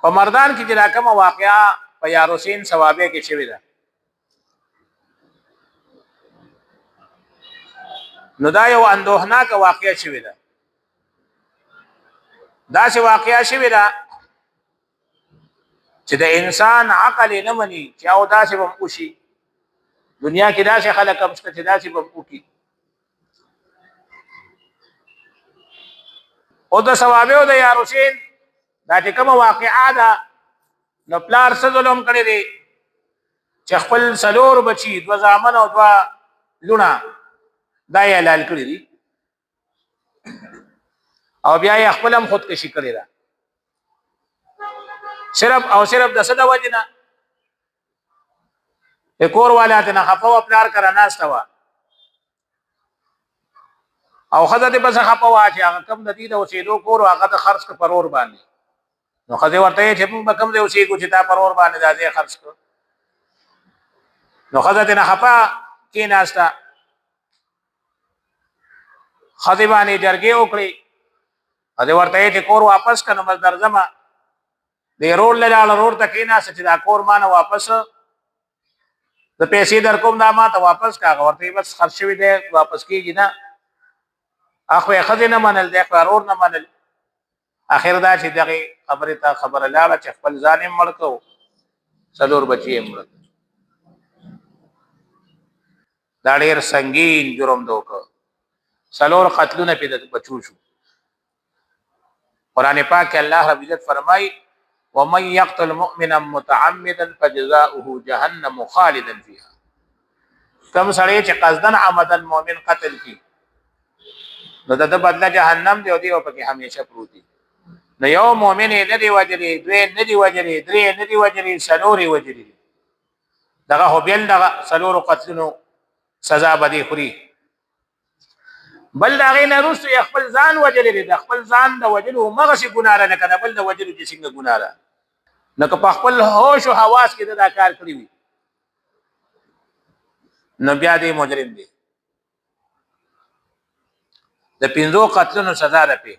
په مردان کې چې دا کومه واقعا په یار حسین ثوابه کې شوې ده نو دا یو اندوهناک واقعا شوې ده دا چې واقعا شوې ده چې د انسان عقل نه مني چې او دا چې بم وشي دنیا کې دا چې خلک هم شته چې دا چې بم وکي او د ثوابه او د یار حسین دا چې کومه واقعا ده نو پلار څه ظلم کړی دی چې خپل سلور بچي دو زامن او دو لونه دا یې حلال کړی دي او بیا یې خپل هم خودکشي کړی ده صرف د صدا وجنه کور والا ته نه خپو پلار کرا ناشته وا او خدای دې بس خپو وا چې هغه کم د دې د اوسېدو کور هغه د خرج په پرور باندې نو خدای ورته چې په کم دې اوسېږو چې تا پرور باندې د دې خرج کو نو خدای دې نه خپا کې ناشته خدای باندې جرګې وکړي خدای ورته چې کور واپس کنه بس درځم د رول لاله روډ ته کې ناشته چې دا کور مان واپس د پیسې در کوم دا ما ته واپس کاغه ورته بس خرج شوی دی واپس کیږي نه اخو خزینه منل د قرار نه منل اخر دا چې دغه خبره ته خبره لاله چې خپل ځان مړکو څلور بچي مړ دا ډېر سنگین جرم دوک څلور قتلونه په بچو شو قران پاک الله رب عزت فرمای ومن يقتل مؤمنا متعمدا فجزاؤه جهنم خالدا فيها کم سړی چې قصدن عمدن مؤمن قتل کی نو د بدله جهنم دی او دی په کې همیشه پروت دی نو یو مؤمن نه دی وجلی دوی نه دی وجلی درې نه دی وجلی څلوري وجلی دغه هو بل دغه څلور قتلونو سزا بدی خوري بل دغه نه رسو خپل ځان وجلی دی خپل ځان د وجلو مغه شي ګناره نه کنه بل د وجلو چې څنګه ګناره نو که په خپل هوش او حواس کې دا کار کړی وي نو بیا دې مجرم دی د 15 قتلونو سزا ده